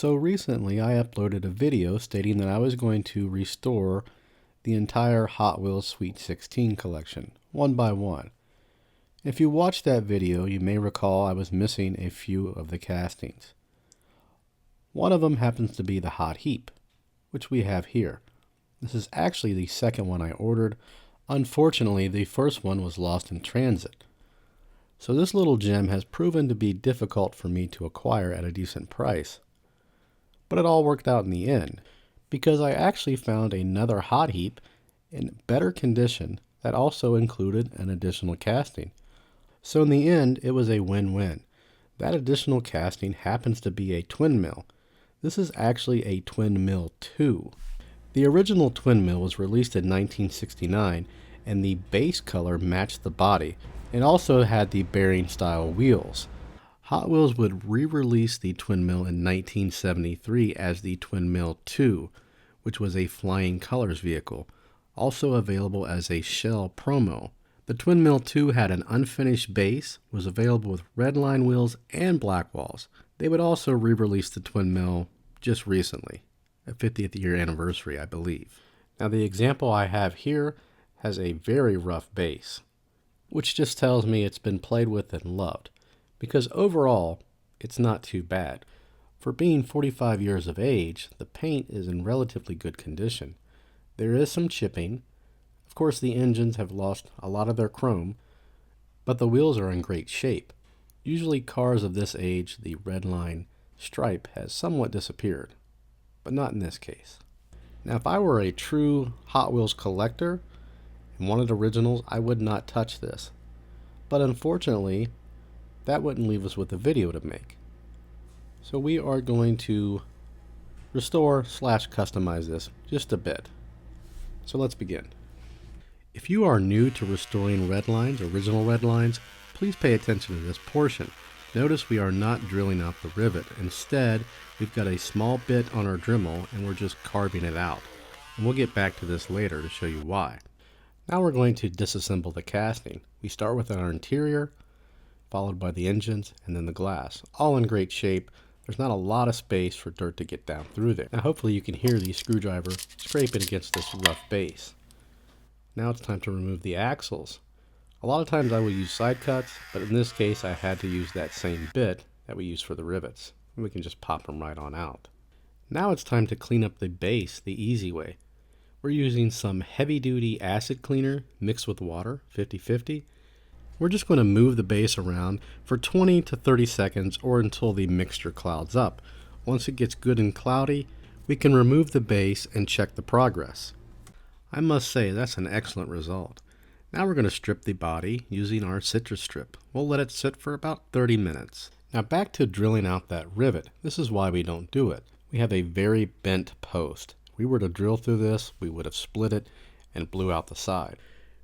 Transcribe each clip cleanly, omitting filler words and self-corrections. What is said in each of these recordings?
So recently I uploaded a video stating that I was going to restore the entire Hot Wheels Sweet 16 collection, one by one. If you watched that video, you may recall I was missing a few of the castings. One of them happens to be the hot heap, which we have here. This is actually the second one I ordered. Unfortunately, the first one was lost in transit. So this little gem has proven to be difficult for me to acquire at a decent price. But it all worked out in the end, because I actually found another hot heap in better condition that also included an additional casting. So in the end, it was a win-win. That additional casting happens to be a TwinMill. This is actually a TwinMill 2. The original TwinMill was released in 1969, and the base color matched the body. It also had the bearing style wheels. Hot Wheels would re-release the TwinMill in 1973 as the TwinMill 2, which was a flying colors vehicle, also available as a shell promo. The TwinMill 2 had an unfinished base, was available with Redline wheels and black walls. They would also re-release the TwinMill just recently, a 50th year anniversary, I believe. Now the example I have here has a very rough base, which just tells me it's been played with and loved. Because overall, it's not too bad. For being 45 years of age, the paint is in relatively good condition. There is some chipping. Of course, the engines have lost a lot of their chrome, but the wheels are in great shape. Usually cars of this age, the Redline stripe has somewhat disappeared, but not in this case. Now, if I were a true Hot Wheels collector and wanted originals, I would not touch this. But unfortunately, that wouldn't leave us with a video to make. So we are going to restore / customize this just a bit. So let's begin. If you are new to restoring Redlines, original Redlines, please pay attention to this portion. Notice we are not drilling out the rivet. Instead, we've got a small bit on our Dremel and we're just carving it out. And we'll get back to this later to show you why. Now we're going to disassemble the casting. We start with our interior, followed by the engines, and then the glass. All in great shape. There's not a lot of space for dirt to get down through there. Now hopefully you can hear the screwdriver scraping against this rough base. Now it's time to remove the axles. A lot of times I will use side cuts, but in this case I had to use that same bit that we use for the rivets. And we can just pop them right on out. Now it's time to clean up the base the easy way. We're using some heavy-duty acid cleaner mixed with water, 50-50. We're just going to move the base around for 20 to 30 seconds or until the mixture clouds up. Once it gets good and cloudy, we can remove the base and check the progress. I must say that's an excellent result. Now we're going to strip the body using our citrus strip. We'll let it sit for about 30 minutes. Now back to drilling out that rivet. This is why we don't do it. We have a very bent post. If we were to drill through this, we would have split it and blew out the side.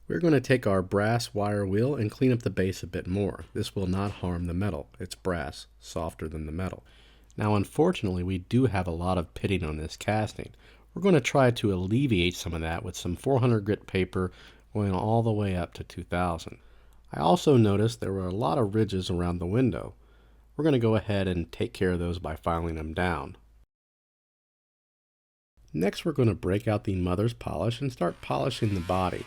We're going to take our brass wire wheel and clean up the base a bit more. This will not harm the metal. It's brass, softer than the metal. Now unfortunately we do have a lot of pitting on this casting. We're going to try to alleviate some of that with some 400 grit paper going all the way up to 2000. I also noticed there were a lot of ridges around the window. We're going to go ahead and take care of those by filing them down. Next we're going to break out the mother's polish and start polishing the body.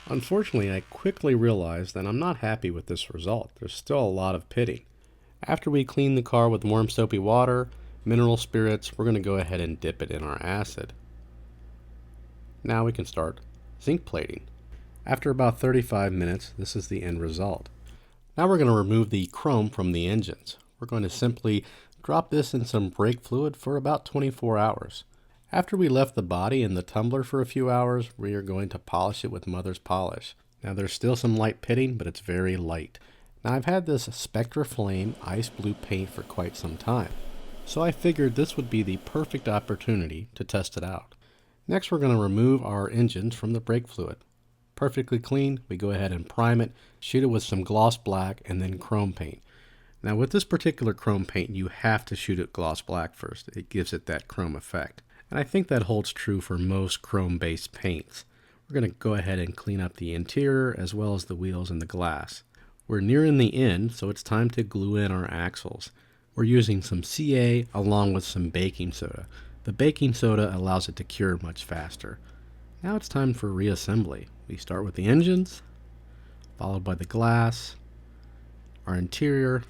Unfortunately, I quickly realized that I'm not happy with this result. There's still a lot of pitting. After we clean the car with warm soapy water, mineral spirits, we're going to go ahead and dip it in our acid. Now we can start zinc plating. After about 35 minutes, this is the end result. Now we're going to remove the chrome from the engines. We're going to simply drop this in some brake fluid for about 24 hours. After we left the body in the tumbler for a few hours, we are going to polish it with mother's polish. Now there's still some light pitting, but it's very light. Now I've had this Spectraflame ice blue paint for quite some time, so I figured this would be the perfect opportunity to test it out. Next we're going to remove our engines from the brake fluid. Perfectly clean, we go ahead and prime it, shoot it with some gloss black and then chrome paint. Now with this particular chrome paint you have to shoot it gloss black first. It gives it that chrome effect. And I think that holds true for most chrome-based paints. We're going to go ahead and clean up the interior as well as the wheels and the glass. We're nearing the end, so it's time to glue in our axles. We're using some CA along with some baking soda. The baking soda allows it to cure much faster. Now it's time for reassembly. We start with the engines, followed by the glass, our interior,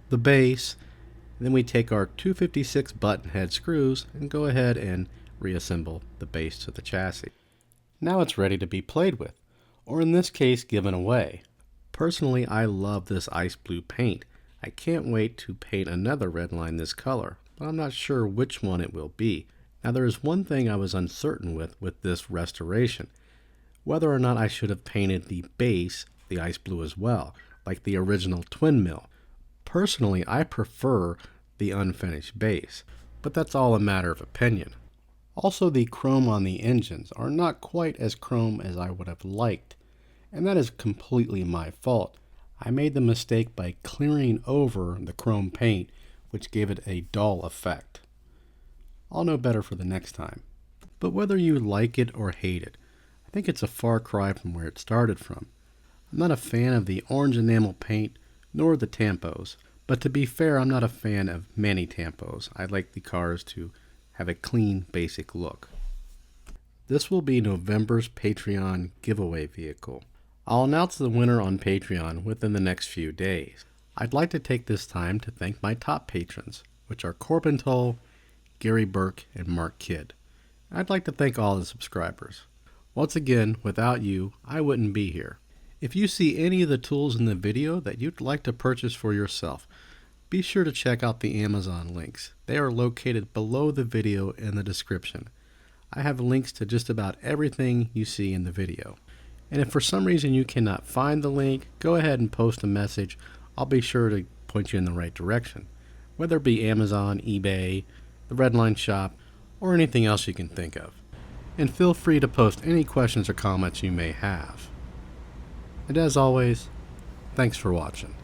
the base, then we take our 256 button head screws and go ahead and reassemble the base to the chassis. Now it's ready to be played with, or in this case given away. Personally, I love this ice blue paint. I can't wait to paint another Redline this color, but I'm not sure which one it will be. Now there is one thing I was uncertain with this restoration, whether or not I should have painted the base the ice blue as well, like the original TwinMill. Personally, I prefer the unfinished base, but that's all a matter of opinion. Also, the chrome on the engines are not quite as chrome as I would have liked, and that is completely my fault. I made the mistake by clearing over the chrome paint, which gave it a dull effect. I'll know better for the next time. But whether you like it or hate it, I think it's a far cry from where it started from. I'm not a fan of the orange enamel paint, nor the tampos. But to be fair, I'm not a fan of many tampos. I like the cars to have a clean, basic look. This will be November's Patreon giveaway vehicle. I'll announce the winner on Patreon within the next few days. I'd like to take this time to thank my top patrons, which are Corbin Toll, Gary Burke, and Mark Kidd. I'd like to thank all the subscribers. Once again, without you, I wouldn't be here. If you see any of the tools in the video that you'd like to purchase for yourself, be sure to check out the Amazon links. They are located below the video in the description. I have links to just about everything you see in the video. And if for some reason you cannot find the link, go ahead and post a message. I'll be sure to point you in the right direction, whether it be Amazon, eBay, the Redline shop, or anything else you can think of. And feel free to post any questions or comments you may have. And as always, thanks for watching.